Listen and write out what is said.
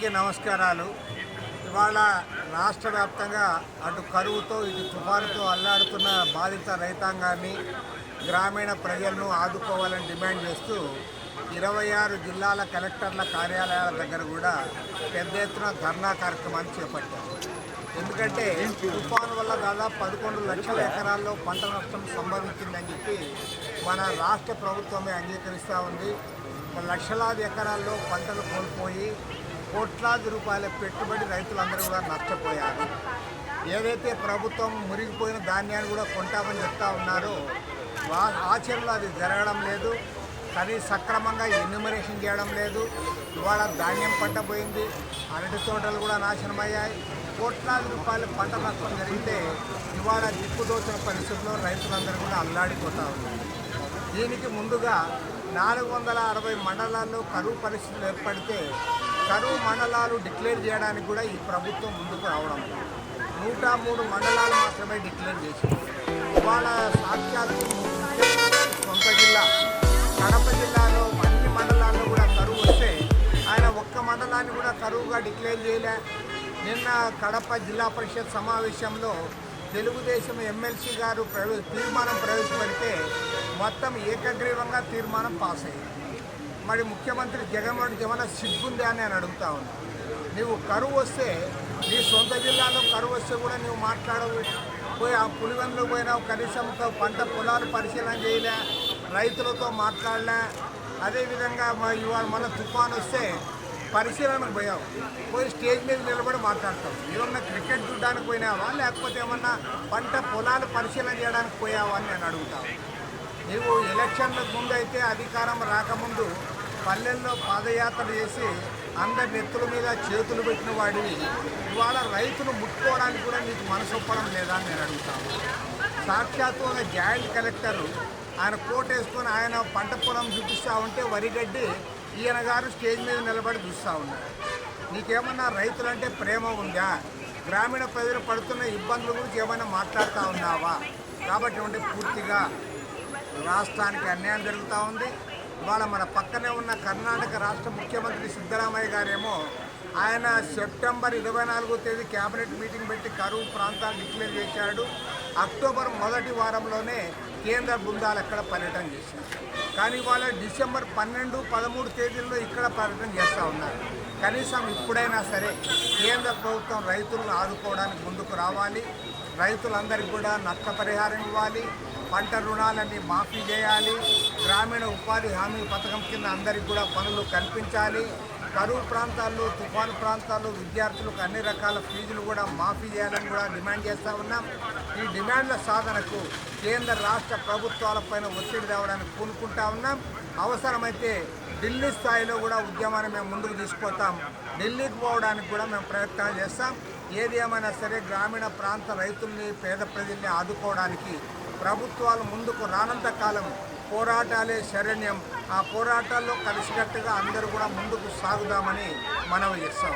అందరికీ నమస్కారాలు. ఇవాళ రాష్ట్ర వ్యాప్తంగా అటు కరువుతో ఇటు తుఫానుతో అల్లాడుతున్న బాధిత రైతాంగాన్ని, గ్రామీణ ప్రజలను ఆదుకోవాలని డిమాండ్ చేస్తూ 26 జిల్లాల కలెక్టర్ల కార్యాలయాల దగ్గర కూడా పెద్ద ఎత్తున ధర్నా కార్యక్రమాన్ని చేపట్టారు. ఎందుకంటే తుఫాను వల్ల దాదాపు 11 లక్షల ఎకరాల్లో పంట నష్టం సంభవించిందని చెప్పి మన రాష్ట్ర ప్రభుత్వమే అంగీకరిస్తూ ఉంది. లక్షలాది ఎకరాల్లో పంటలు కోల్పోయి కోట్లాది రూపాయల పెట్టుబడి రైతులందరూ కూడా నష్టపోయారు. ఏదైతే ప్రభుత్వం మురిగిపోయిన ధాన్యాన్ని కూడా కొంటామని చెప్తా ఉన్నారో ఆచరణలో అది జరగడం లేదు. కానీ సక్రమంగా ఎన్యూమరేషన్ చేయడం లేదు. ఇవాళ ధాన్యం పంట పోయింది, అరటి తోటలు కూడా నాశనమయ్యాయి. కోట్లాది రూపాయల పంట నష్టం జరిగితే ఇవాళ దిక్కుదోచిన పరిస్థితుల్లో రైతులందరూ కూడా అల్లాడిపోతూ ఉన్నారు. దీనికి ముందుగా 460 మండలాల్లో కరువు పరిస్థితులు ఏర్పడితే కరువు మండలాలు డిక్లేర్ చేయడానికి కూడా ఈ ప్రభుత్వం ముందుకు రావడం 103 మండలాలు మాత్రమే డిక్లేర్ చేసింది. ఇవాళ సాక్షాత్తు సొంత జిల్లా కడప జిల్లాలో అన్ని మండలాల్లో కూడా కరువు వస్తే ఆయన ఒక్క మండలాన్ని కూడా కరువుగా డిక్లేర్ చేయలే. నిన్న కడప జిల్లా పరిషత్ సమావేశంలో తెలుగుదేశం ఎమ్మెల్సీ గారు తీర్మానం ప్రవేశపెడితే మొత్తం ఏకగ్రీవంగా తీర్మానం పాస్ అయ్యింది. మరి ముఖ్యమంత్రి జగన్మోహన్ రెడ్డి ఏమైనా సిగ్గుందా అని నేను అడుగుతా ఉన్నా. నువ్వు కరువు వస్తే నీ సొంత జిల్లాలో కరువు వస్తే కూడా నువ్వు మాట్లాడకపోయి ఆ పులివెందులు పోయినావు, కనీసం పంట పొలాలు పరిశీలన చేయలే, రైతులతో మాట్లాడలే. అదేవిధంగా ఇవాళ మన తుఫాను వస్తే పరిశీలనకు పోయావు, పోయి స్టేజ్ మీద నిలబడి మాట్లాడతావు. ఏమన్నా క్రికెట్ చూడడానికి పోయినావా, లేకపోతే ఏమన్నా పంట పొలాలు పరిశీలన చేయడానికి పోయావా అని నేను అడుగుతాను. నీవు ఎలక్షన్లకు ముందు అయితే అధికారం రాకముందు పల్లెల్లో పాదయాత్ర చేసి అందరి నెత్తుల మీద చేతులు పెట్టిన వాడివి ఇవాళ రైతులు ముట్టుకోవడానికి కూడా నీకు మనసు ఒప్పడం లేదా అని నేను అడుగుతాను. సాక్షాత్తు జాయింట్ కలెక్టరు ఆయన కోట్ వేసుకొని ఆయన పంట పొలం చూపిస్తూ ఉంటే వరిగడ్డి ఈయన గారు స్టేజ్ మీద నిలబడి చూస్తూ ఉన్నారు. నీకేమన్నా రైతులంటే ప్రేమ ఉందా? గ్రామీణ ప్రజలు పడుతున్న ఇబ్బందుల గురించి ఏమైనా మాట్లాడుతూ ఉన్నావా? కాబట్టి పూర్తిగా రాష్ట్రానికి అన్యాయం జరుగుతూ ఉంది. ఇవాళ మన పక్కనే ఉన్న కర్ణాటక రాష్ట్ర ముఖ్యమంత్రి సిద్ధరామయ్య గారేమో ఆయన సెప్టెంబర్ 24వ తేదీ క్యాబినెట్ మీటింగ్ పెట్టి కరువు ప్రాంతాలు డిక్లేర్ చేశాడు. అక్టోబర్ మొదటి వారంలోనే కేంద్ర బృందాలు ఎక్కడ పర్యటన చేశారు. కానీ ఇవాళ డిసెంబర్ 12, 13 తేదీల్లో ఇక్కడ పర్యటన చేస్తూ ఉన్నారు. కనీసం ఇప్పుడైనా సరే కేంద్ర ప్రభుత్వం రైతులను ఆదుకోవడానికి ముందుకు రావాలి. రైతులందరికీ కూడా నష్టపరిహారం ఇవ్వాలి, పంట రుణాలన్నీ మాఫీ చేయాలి, గ్రామీణ ఉపాధి హామీ పథకం కింద అందరికీ కూడా పనులు కల్పించాలి. కరువు ప్రాంతాల్లో, తుఫాను ప్రాంతాల్లో విద్యార్థులకు అన్ని రకాల ఫీజులు కూడా మాఫీ చేయాలని కూడా డిమాండ్ చేస్తూ ఉన్నాం. ఈ డిమాండ్ల సాధనకు కేంద్ర రాష్ట్ర ప్రభుత్వాలపైన ఒత్తిడి తేవడానికి పూనుకుంటా ఉన్నాం. అవసరమైతే ఢిల్లీ స్థాయిలో కూడా ఉద్యమాన్ని మేము ముందుకు తీసుకుపోతాం. ఢిల్లీకి పోవడానికి కూడా మేము ప్రయత్నాలు చేస్తాం. ఏది ఏమైనా సరే గ్రామీణ ప్రాంత రైతుల్ని, పేద ప్రజల్ని ఆదుకోవడానికి ప్రభుత్వాలు ముందుకు రానంత కాలం పోరాటాలే శరణ్యం. ఆ పోరాటాల్లో కలిసికట్టుగా అందరూ కూడా ముందుకు సాగుదామని మనవి చేస్తాం.